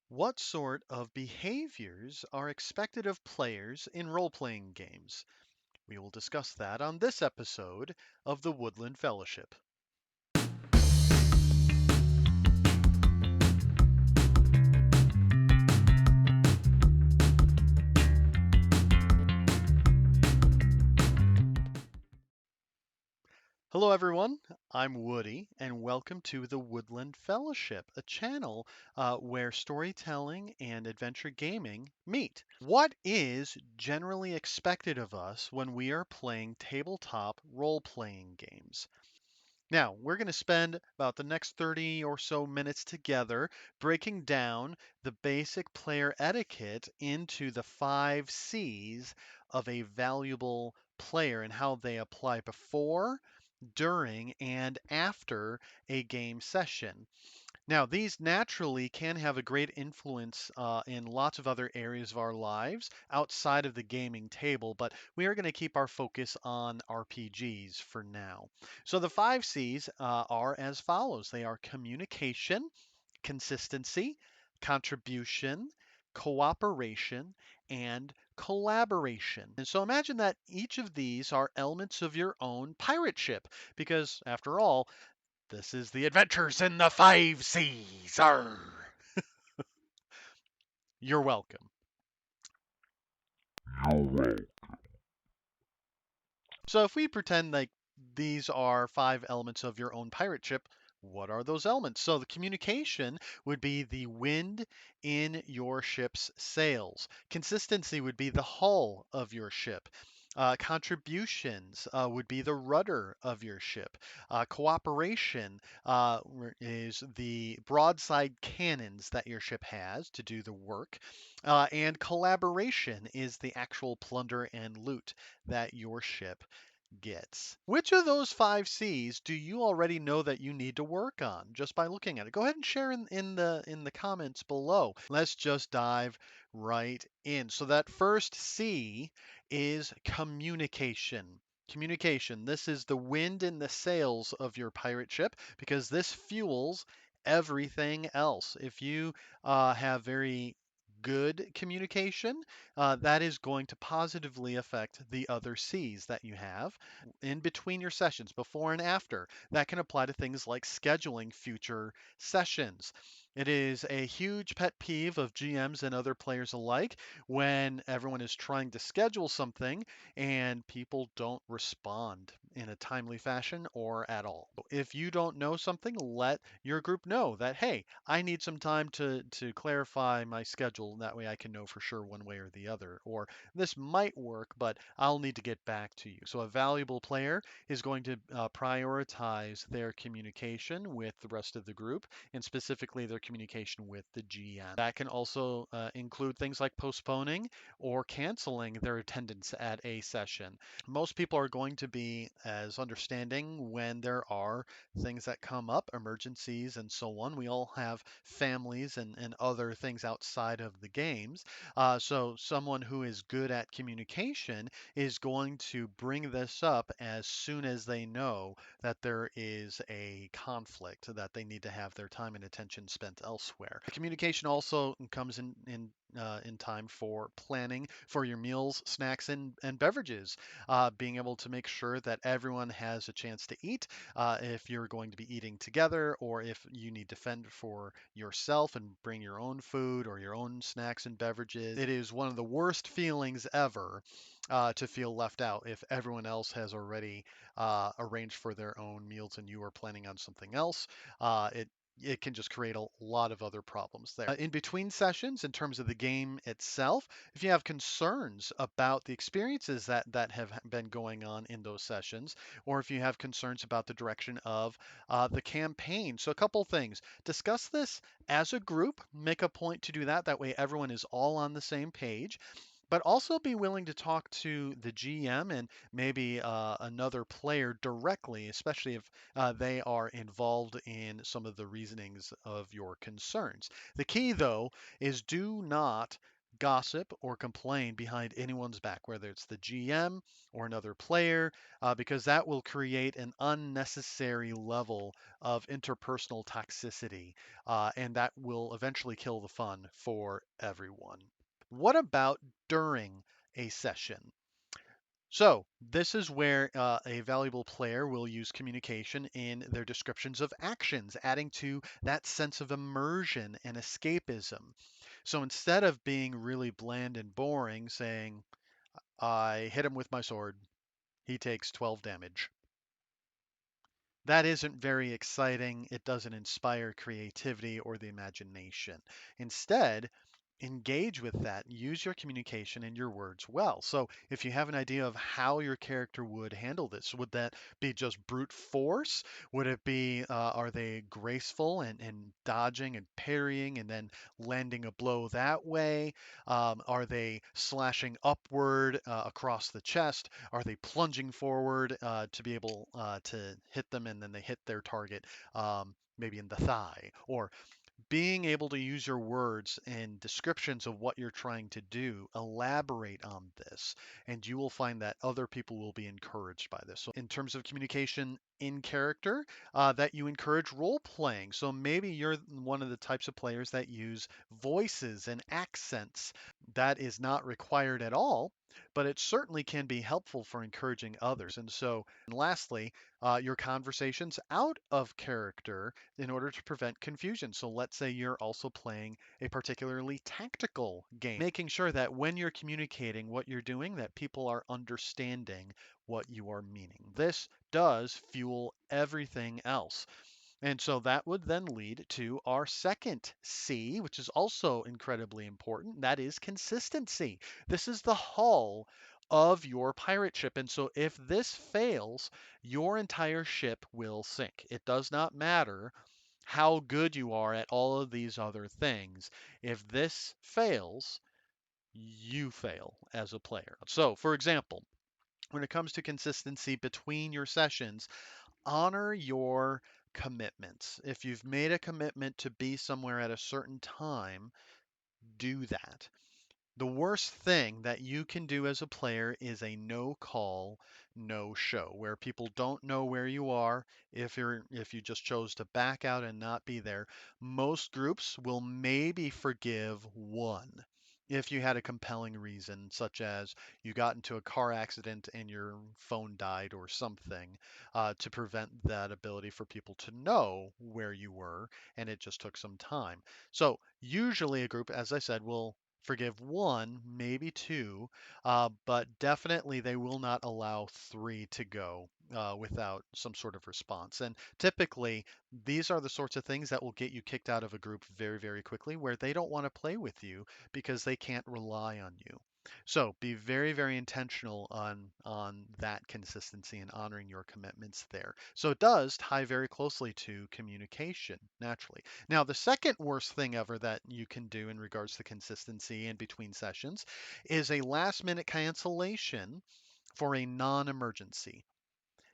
What sort of behaviors are expected of players in role playing games? We will discuss that on this episode of the Woodland Fellowship. Hello, everyone. I'm Woody, and welcome to the Woodland Fellowship, a channel where storytelling and adventure gaming meet. What is generally expected of us when we are playing tabletop role playing games? Now, we're going to spend about the next 30 or so minutes together breaking down the basic player etiquette into the 5 C's of a valuable player and how they apply before, during, and after a game session. Now, these naturally can have a great influence in lots of other areas of our lives outside of the gaming table, but we are going to keep our focus on RPGs for now. So, the 5 C's are as follows: they are communication, consistency, contribution, cooperation, and collaboration. And so imagine that each of these are elements of your own pirate ship, because after all, this is the Adventures in the 5 C's. Arr! You're welcome. So if we pretend like these are 5 elements of your own pirate ship, what are those elements? So the communication would be the wind in your ship's sails. Consistency would be the hull of your ship. Contributions would be the rudder of your ship. Cooperation is the broadside cannons that your ship has to do the work. And collaboration is the actual plunder and loot that your ship gets. Which of those 5 C's do you already know that you need to work on just by looking at it? Go ahead and share in the comments below. Let's just dive right in. So that first C is communication. Communication. This is the wind in the sails of your pirate ship because this fuels everything else. If you have very good communication, that is going to positively affect the other C's that you have in between your sessions, before and after. That can apply to things like scheduling future sessions. It is a huge pet peeve of GMs and other players alike when everyone is trying to schedule something and people don't respond in a timely fashion or at all. If you don't know something, let your group know that, hey, I need some time to clarify my schedule. That way I can know for sure one way or the other. Or this might work, but I'll need to get back to you. So a valuable player is going to prioritize their communication with the rest of the group, and specifically their communication with the GM. That can also include things like postponing or canceling their attendance at a session. Most people are going to be as understanding when there are things that come up, emergencies and so on. We all have families and other things outside of the games. So someone who is good at communication is going to bring this up as soon as they know that there is a conflict, that they need to have their time and attention spent elsewhere. Communication also comes in time for planning for your meals, snacks, and beverages. Being able to make sure that everyone has a chance to eat if you're going to be eating together, or if you need to fend for yourself and bring your own food or your own snacks and beverages. It is one of the worst feelings ever to feel left out if everyone else has already arranged for their own meals and you are planning on something else. It can just create a lot of other problems there. In between sessions, in terms of the game itself, if you have concerns about the experiences that have been going on in those sessions, or if you have concerns about the direction of the campaign. So, a couple things. Discuss this as a group, make a point to do that. That way, everyone is all on the same page. But also be willing to talk to the GM and maybe another player directly, especially if they are involved in some of the reasonings of your concerns. The key, though, is do not gossip or complain behind anyone's back, whether it's the GM or another player, because that will create an unnecessary level of interpersonal toxicity, and that will eventually kill the fun for everyone. What about during a session? So, this is where a valuable player will use communication in their descriptions of actions, adding to that sense of immersion and escapism. So, instead of being really bland and boring, saying, I hit him with my sword, he takes 12 damage. That isn't very exciting. It doesn't inspire creativity or the imagination. Instead, engage with that. Use your communication and your words well. So, if you have an idea of how your character would handle this, would that be just brute force? Would it be, are they graceful and dodging and parrying and then landing a blow that way? Are they slashing upward across the chest? Are they plunging forward to be able to hit them and then they hit their target maybe in the thigh? Or being able to use your words and descriptions of what you're trying to do, elaborate on this, and you will find that other people will be encouraged by this. So, in terms of communication in character, that you encourage role playing. So, maybe you're one of the types of players that use voices and accents. That is not required at all, but it certainly can be helpful for encouraging others. And so, and lastly, your conversations out of character in order to prevent confusion. So let's say you're also playing a particularly tactical game, making sure that when you're communicating what you're doing, that people are understanding what you are meaning. This does fuel everything else. And so that would then lead to our second C, which is also incredibly important. That is consistency. This is the hull of your pirate ship. And so if this fails, your entire ship will sink. It does not matter how good you are at all of these other things. If this fails, you fail as a player. So, for example, when it comes to consistency between your sessions, honor your commitments. If you've made a commitment to be somewhere at a certain time, do that. The worst thing that you can do as a player is a no call, no show, where people don't know where you are if you just chose to back out and not be there. Most groups will maybe forgive one. If you had a compelling reason, such as you got into a car accident and your phone died or something, to prevent that ability for people to know where you were, and it just took some time. So, usually a group, as I said, will forgive one, maybe two, but definitely they will not allow three to go without some sort of response. And typically, these are the sorts of things that will get you kicked out of a group very, very quickly, where they don't want to play with you because they can't rely on you. So be very, very intentional on that consistency and honoring your commitments there. So it does tie very closely to communication, naturally. Now, the second worst thing ever that you can do in regards to consistency in between sessions is a last minute cancellation for a non emergency,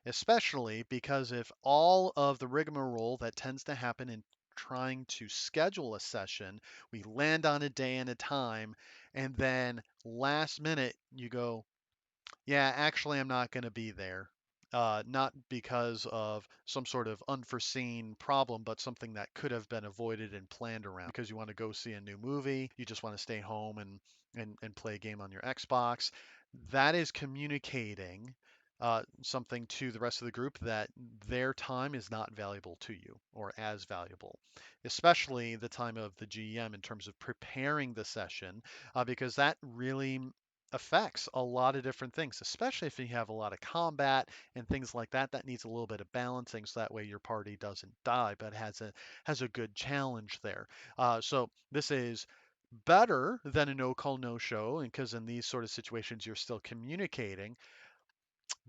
especially because if all of the rigmarole that tends to happen in trying to schedule a session, we land on a day and a time, and then last minute you go, yeah, actually, I'm not going to be there. Not because of some sort of unforeseen problem, but something that could have been avoided and planned around. Because you want to go see a new movie, you just want to stay home and play a game on your Xbox. That is communicating something to the rest of the group that their time is not valuable to you or as valuable, especially the time of the GM in terms of preparing the session, because that really affects a lot of different things, especially if you have a lot of combat and things like that. That needs a little bit of balancing so that way your party doesn't die, but has a good challenge there. So this is better than a no call no show, and because in these sort of situations you're still communicating,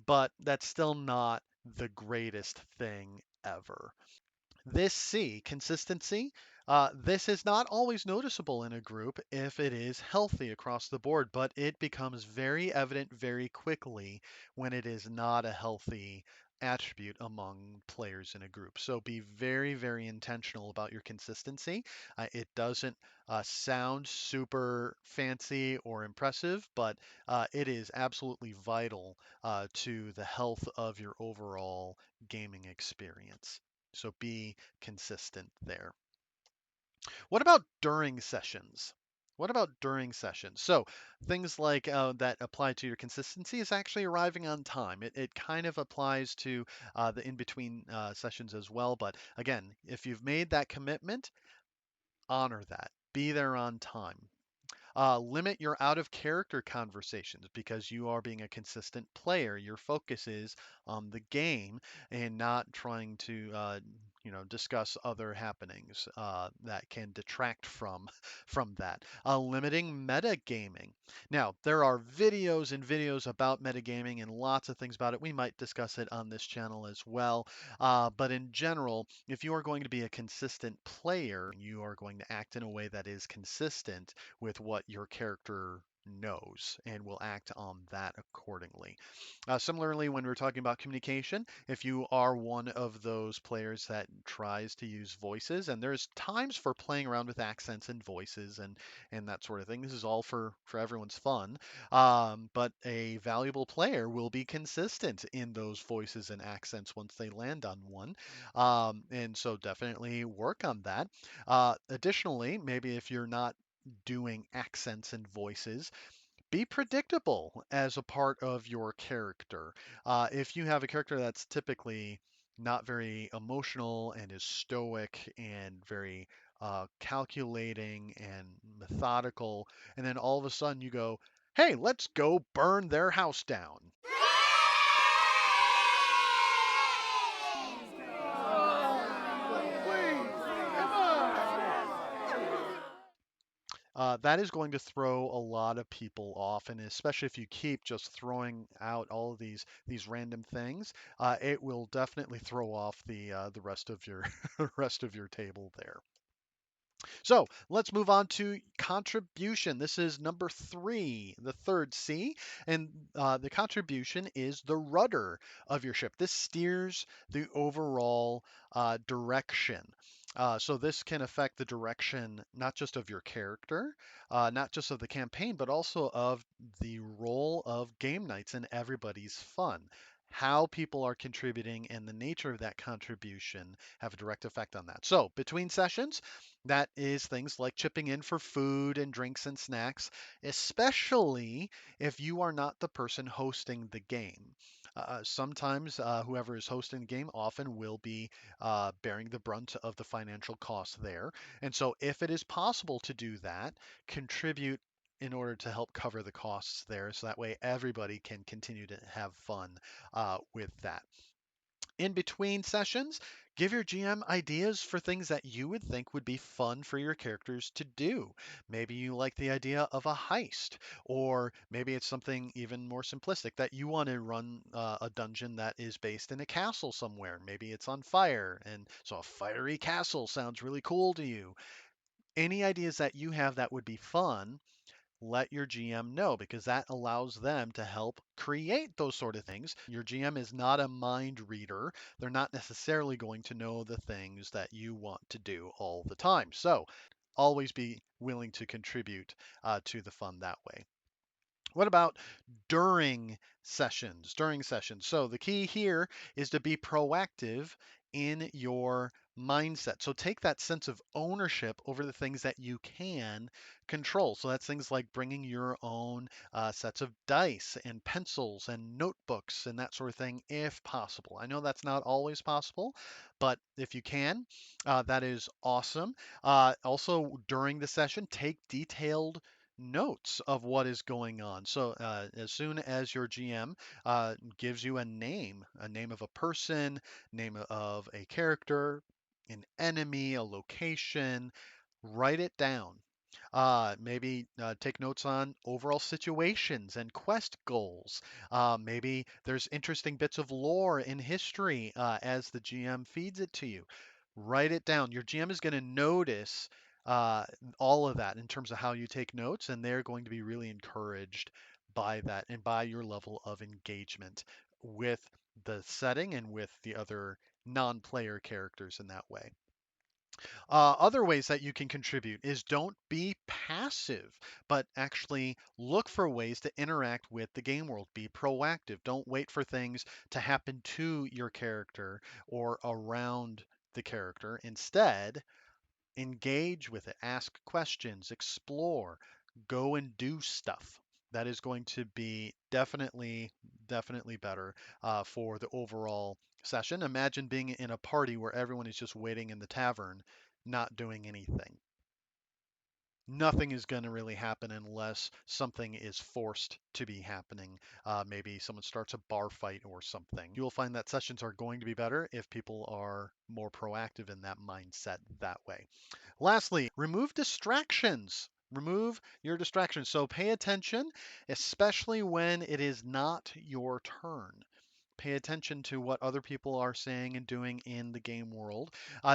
but that's still not the greatest thing ever. This C, consistency, this is not always noticeable in a group if it is healthy across the board, but it becomes very evident very quickly when it is not a healthy attribute among players in a group. So be very, very intentional about your consistency. It doesn't sound super fancy or impressive, but it is absolutely vital to the health of your overall gaming experience. So be consistent there. What about during sessions? What about during sessions? So things like that apply to your consistency is actually arriving on time. It kind of applies to the in-between sessions as well. But again, if you've made that commitment, honor that. Be there on time. Limit your out of character conversations because you are being a consistent player. Your focus is on the game and not trying to, discuss other happenings that can detract from from that. Limiting metagaming. Now, there are videos and videos about metagaming and lots of things about it. We might discuss it on this channel as well. But in general, if you are going to be a consistent player, you are going to act in a way that is consistent with what your character knows and will act on that accordingly. Similarly, when we're talking about communication, if you are one of those players that tries to use voices, and there's times for playing around with accents and voices and that sort of thing. This is all for everyone's fun. But a valuable player will be consistent in those voices and accents once they land on one. And so definitely work on that. Additionally, maybe if you're not doing accents and voices, be predictable as a part of your character. If you have a character that's typically not very emotional and is stoic and very calculating and methodical, and then all of a sudden you go, hey, let's go burn their house down. That is going to throw a lot of people off, and especially if you keep just throwing out all of these random things, it will definitely throw off the rest of your rest of your table there. So let's move on to contribution. This is number three, the third C, and the contribution is the rudder of your ship. This steers the overall direction. So this can affect the direction not just of your character, not just of the campaign, but also of the role of game nights and everybody's fun. How people are contributing and the nature of that contribution have a direct effect on that. So between sessions, that is things like chipping in for food and drinks and snacks, especially if you are not the person hosting the game. Sometimes whoever is hosting the game often will be bearing the brunt of the financial cost there. And so, if it is possible to do that, contribute in order to help cover the costs there. So that way everybody can continue to have fun with that. In between sessions, give your GM ideas for things that you would think would be fun for your characters to do. Maybe you like the idea of a heist, or maybe it's something even more simplistic that you want to run a dungeon that is based in a castle somewhere. Maybe it's on fire, and so a fiery castle sounds really cool to you. Any ideas that you have that would be fun, let your GM know because that allows them to help create those sort of things. Your GM is not a mind reader. They're not necessarily going to know the things that you want to do all the time. So always be willing to contribute to the fun that way. What about during sessions? During sessions. So the key here is to be proactive in your mindset. So take that sense of ownership over the things that you can control. So that's things like bringing your own sets of dice and pencils and notebooks and that sort of thing if possible. I know that's not always possible, but if you can, that is awesome. Also, during the session, take detailed notes of what is going on. So as soon as your GM gives you a name of a person, name of a character, an enemy, a location, write it down. Maybe take notes on overall situations and quest goals. Maybe there's interesting bits of lore in history as the GM feeds it to you. Write it down. Your GM is going to notice uh, all of that in terms of how you take notes, and they're going to be really encouraged by that and by your level of engagement with the setting and with the other non-player characters in that way. Other ways that you can contribute is don't be passive, but actually look for ways to interact with the game world. Be proactive. Don't wait for things to happen to your character or around the character. Instead, engage with it, ask questions, explore, go and do stuff. That is going to be definitely better for the overall session. Imagine being in a party where everyone is just waiting in the tavern, not doing anything. Nothing is going to really happen unless something is forced to be happening. Maybe someone starts a bar fight or something. You'll find that sessions are going to be better if people are more proactive in that mindset that way. Lastly, remove distractions. Remove your distractions. So pay attention, especially when it is not your turn. Pay attention to what other people are saying and doing in the game world.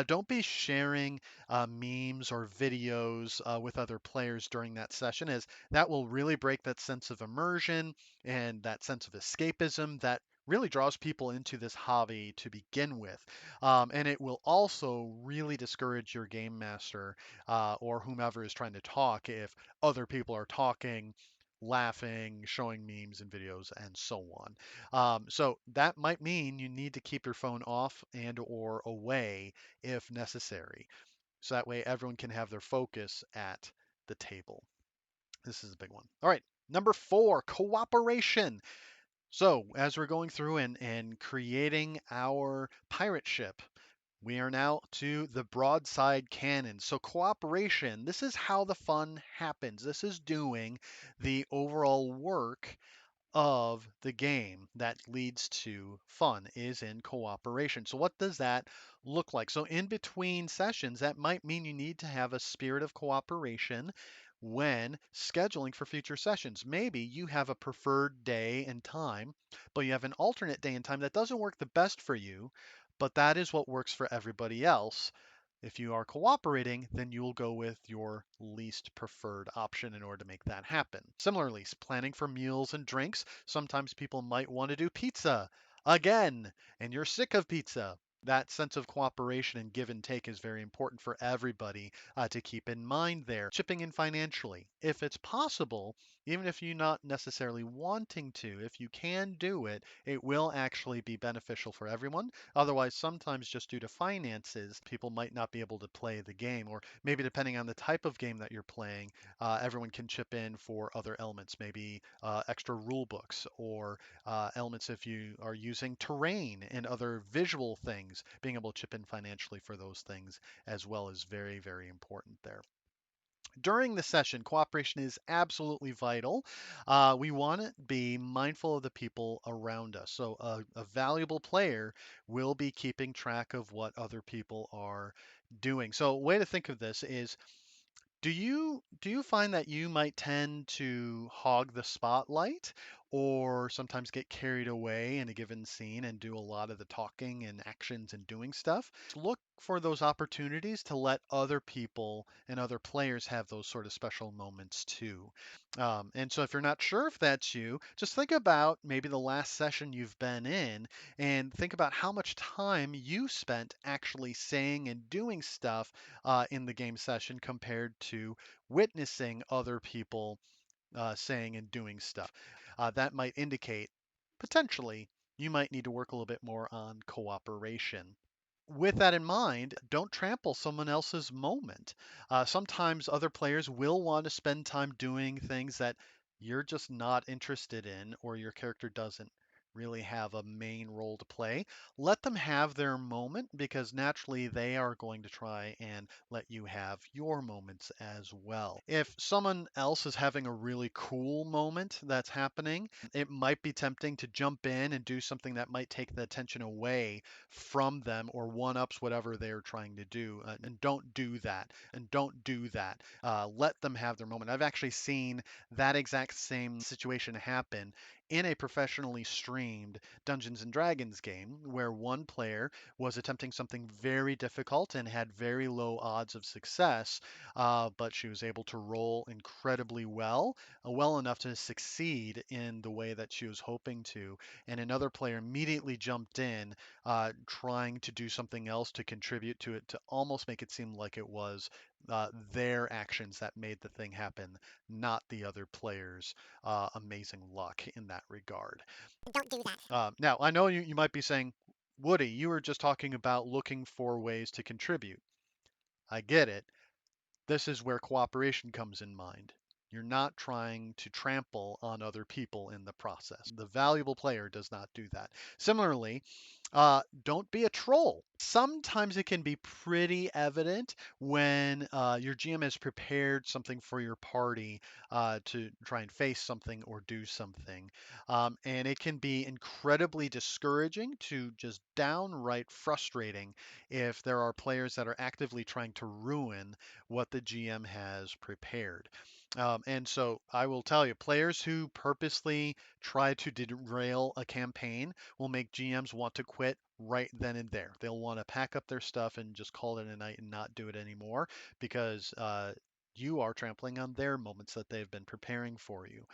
Don't be sharing memes or videos with other players during that session, as that will really break that sense of immersion and that sense of escapism that really draws people into this hobby to begin with. And it will also really discourage your game master or whomever is trying to talk if other people are talking, laughing, showing memes and videos, and so on. So that might mean you need to keep your phone off and or away if necessary. So that way everyone can have their focus at the table. This is a big one. All right, number 4, cooperation. So as we're going through and creating our pirate ship, we are now to the broadside cannon. So cooperation, this is how the fun happens. This is doing the overall work of the game that leads to fun is in cooperation. So, what does that look like? So, in between sessions, that might mean you need to have a spirit of cooperation when scheduling for future sessions. Maybe you have a preferred day and time, but you have an alternate day and time that doesn't work the best for you, but that is what works for everybody else. If you are cooperating, then you'll go with your least preferred option in order to make that happen. Similarly, planning for meals and drinks. Sometimes people might want to do pizza again, and you're sick of pizza. That sense of cooperation and give and take is very important for everybody to keep in mind there. Chipping in financially, if it's possible, even if you're not necessarily wanting to, if you can do it, it will actually be beneficial for everyone. Otherwise, sometimes just due to finances, people might not be able to play the game, or maybe depending on the type of game that you're playing, everyone can chip in for other elements, maybe extra rule books or elements if you are using terrain and other visual things. Being able to chip in financially for those things as well is very important there. During the session, cooperation is absolutely vital. We want to be mindful of the people around us. So, a valuable player will be keeping track of what other people are doing. So, a way to think of this is do you find that you might tend to hog the spotlight or sometimes get carried away in a given scene and do a lot of the talking and actions and doing stuff? Look for those opportunities to let other people and other players have those sort of special moments too. And so if you're not sure if that's you, just think about maybe the last session you've been in and think about how much time you spent actually saying and doing stuff in the game session compared to witnessing other people saying and doing stuff. That might indicate potentially you might need to work a little bit more on cooperation. With that in mind, don't trample someone else's moment. Sometimes other players will want to spend time doing things that you're just not interested in, or your character doesn't really have a main role to play. Let them have their moment because naturally they are going to try and let you have your moments as well. If someone else is having a really cool moment that's happening, it might be tempting to jump in and do something that might take the attention away from them or one ups whatever they're trying to do. And don't do that. And don't do that. Let them have their moment. I've actually seen that exact same situation happen in a professionally streamed Dungeons and Dragons game where one player was attempting something very difficult and had very low odds of success, but she was able to roll incredibly well, well enough to succeed in the way that she was hoping to. And another player immediately jumped in, trying to do something else to contribute to it to almost make it seem like it was their actions that made the thing happen, not the other player's amazing luck in that regard. Don't do that. Now, I know you might be saying, Woody, you were just talking about looking for ways to contribute. I get it. This is where cooperation comes in mind. You're not trying to trample on other people in the process. The valuable player does not do that. Similarly, don't be a troll. Sometimes it can be pretty evident when your GM has prepared something for your party to try and face something or do something. And it can be incredibly discouraging to just downright frustrating if there are players that are actively trying to ruin what the GM has prepared. And so I will tell you, players who purposely try to derail a campaign will make GMs want to quit right then and there. They'll want to pack up their stuff and just call it a night and not do it anymore because you are trampling on their moments that they've been preparing for you.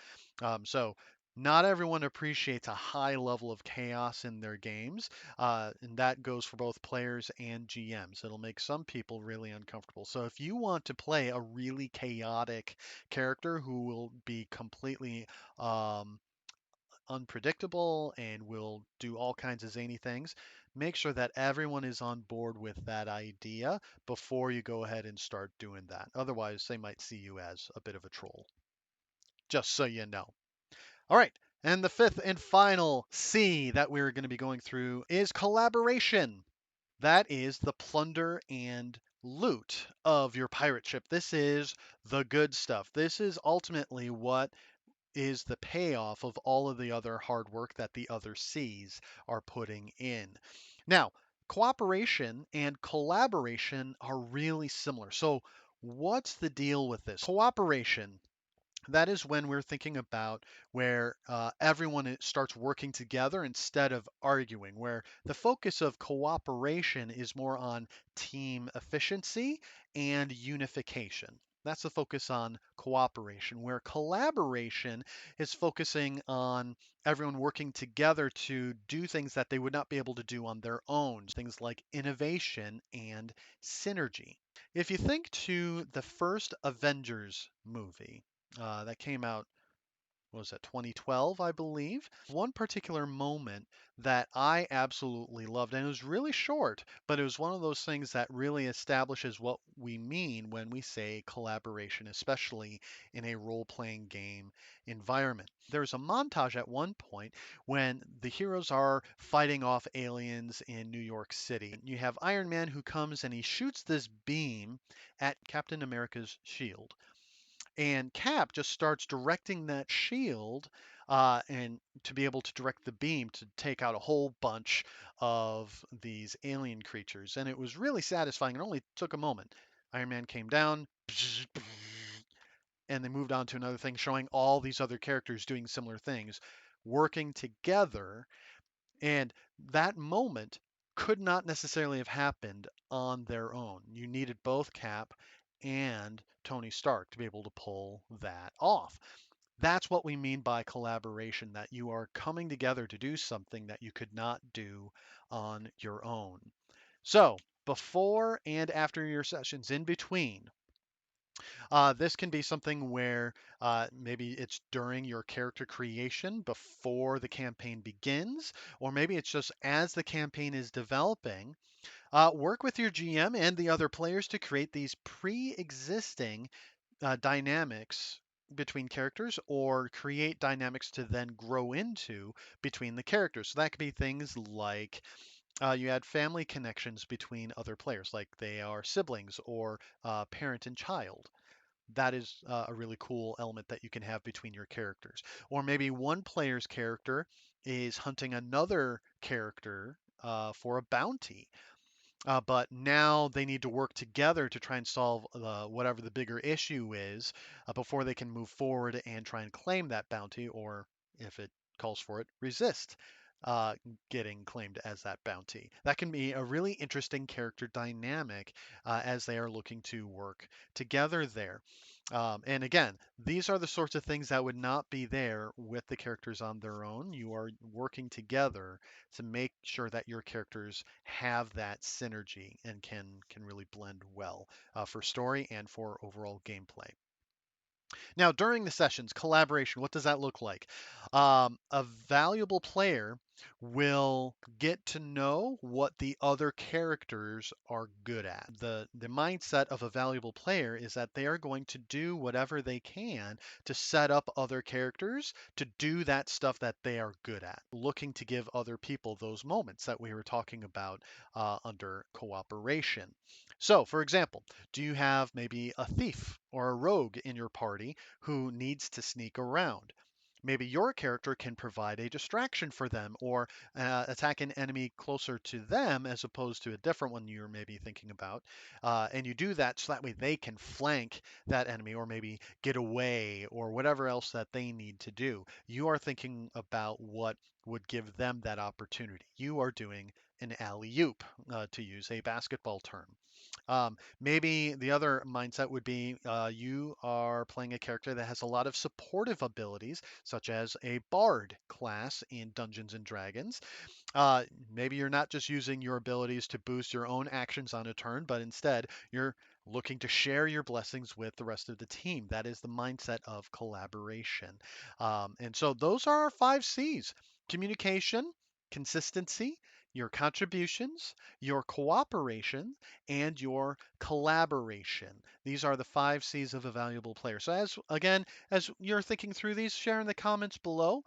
So not everyone appreciates a high level of chaos in their games, and that goes for both players and GMs. It'll make some people really uncomfortable. So if you want to play a really chaotic character who will be completely um, unpredictable and will do all kinds of zany things, make sure that everyone is on board with that idea before you go ahead and start doing that. Otherwise, they might see you as a bit of a troll, just so you know. All right. And the fifth and final C that we're going to be going through is collaboration. That is the plunder and loot of your pirate ship. This is the good stuff. This is ultimately what is the payoff of all of the other hard work that the other C's are putting in. Now, cooperation and collaboration are really similar. So, what's the deal with this? Cooperation, that is when we're thinking about where everyone starts working together instead of arguing, where the focus of cooperation is more on team efficiency and unification. That's the focus on cooperation, where collaboration is focusing on everyone working together to do things that they would not be able to do on their own, things like innovation and synergy. If you think to the first Avengers movie, that came out, what was that, 2012, I believe. One particular moment that I absolutely loved, and it was really short, but it was one of those things that really establishes what we mean when we say collaboration, especially in a role playing game environment. There's a montage at one point when the heroes are fighting off aliens in New York City. You have Iron Man who comes and he shoots this beam at Captain America's shield. And Cap just starts directing that shield and to be able to direct the beam to take out a whole bunch of these alien creatures. And it was really satisfying. It only took a moment. Iron Man came down, and they moved on to another thing, showing all these other characters doing similar things, working together. And that moment could not necessarily have happened on their own. You needed both Cap and Tony Stark to be able to pull that off. That's what we mean by collaboration, that you are coming together to do something that you could not do on your own. So, before and after your sessions, in between, this can be something where maybe it's during your character creation before the campaign begins, or maybe it's just as the campaign is developing. Work with your GM and the other players to create these pre existing dynamics between characters or create dynamics to then grow into between the characters. So that could be things like you add family connections between other players, like they are siblings or parent and child. That is a really cool element that you can have between your characters. Or maybe one player's character is hunting another character for a bounty. But now they need to work together to try and solve whatever the bigger issue is before they can move forward and try and claim that bounty, or if it calls for it, resist uh, getting claimed as that bounty. That can be a really interesting character dynamic as they are looking to work together there. And again, these are the sorts of things that would not be there with the characters on their own. You are working together to make sure that your characters have that synergy and can really blend well for story and for overall gameplay. Now, during the sessions, collaboration, what does that look like? A valuable player will get to know what the other characters are good at. The mindset of a valuable player is that they are going to do whatever they can to set up other characters to do that stuff that they are good at, looking to give other people those moments that we were talking about under cooperation. So, for example, do you have maybe a thief or a rogue in your party who needs to sneak around? Maybe your character can provide a distraction for them or attack an enemy closer to them as opposed to a different one you're maybe thinking about. And you do that so that way they can flank that enemy or maybe get away or whatever else that they need to do. You are thinking about what would give them that opportunity. You are doing an alley oop, to use a basketball term. Maybe the other mindset would be you are playing a character that has a lot of supportive abilities, such as a bard class in Dungeons and Dragons. Uh, Maybe you're not just using your abilities to boost your own actions on a turn, but instead you're looking to share your blessings with the rest of the team. That is the mindset of collaboration. And so those are our 5 C's: communication, consistency, your contributions, your cooperation, and your collaboration. These are the 5 C's of a valuable player. So as you're thinking through these, share in the comments below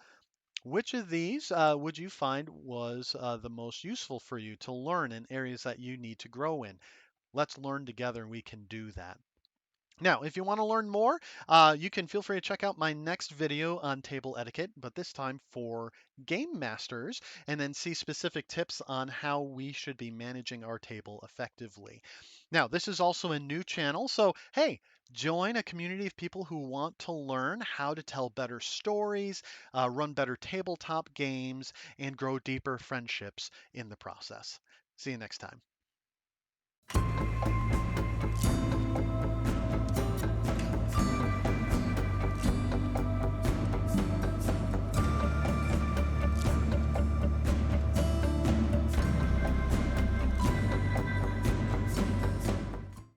which of these would you find was the most useful for you to learn in areas that you need to grow in? Let's learn together and we can do that. Now, if you want to learn more, you can feel free to check out my next video on table etiquette, but this time for game masters, and then see specific tips on how we should be managing our table effectively. Now, this is also a new channel, so hey, join a community of people who want to learn how to tell better stories, run better tabletop games, and grow deeper friendships in the process. See you next time.